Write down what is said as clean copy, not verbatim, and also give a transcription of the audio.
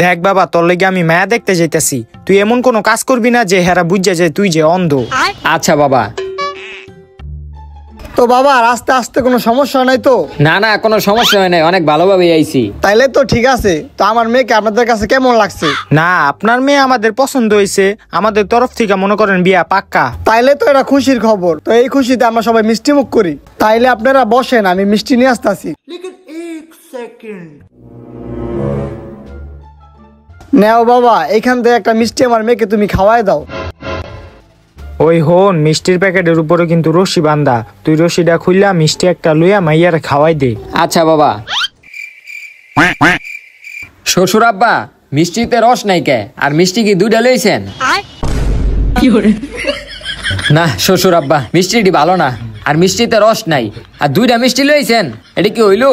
দেখ বাবা, তোর লেগে আমি মায়া দেখতে যাইতাছি, তুই এমন কোনো কাজ করবি না যে হেরা বুঝা যায় তুই যে অন্ধ। আচ্ছা বাবা। তো বাবা আস্তে আস্তে কোনো সমস্যা নাই তো? না না, কোনো সমস্যা হয় নাই, অনেক ভালোভাবে আইছি। তাইলে তো ঠিক আছে। তো আমার মেয়েকে আপনাদের কাছে কেমন লাগছে? না, আপনার মেয়ে আমাদের পছন্দ হয়েছে, আমাদের তরফ থেকে মনে করেন বিয়া পাক্কা। তাইলে তো এটা খুশির খবর। তো এই খুশিতে আমরা সবাই মিষ্টি মুখ করি। তাইলে আপনারা বসেন, আমি মিষ্টি নিয়ে আসতেছি। নেও বাবা, এখান থেকে একটা মিষ্টি আমার মেয়েকে তুমি খাওয়াই দাও। ওই হন, মিষ্টির প্যাকেটের উপরে কিন্তু রশি বান্ধা, তুই রশিটা খুললা মিষ্টি একটা লইয়া মাইয়ারে খাওয়াই দে। আচ্ছা বাবা। শ্বশুর আব্বা, মিষ্টিতে রস নাই কে? আর মিষ্টি কি দুইটা লইছেন? না শ্বশুর আব্বা, মিষ্টিটি ভালো না, আর মিষ্টিতে রস নাই, আর দুইটা মিষ্টি লইছেন, এটা কি হইলো?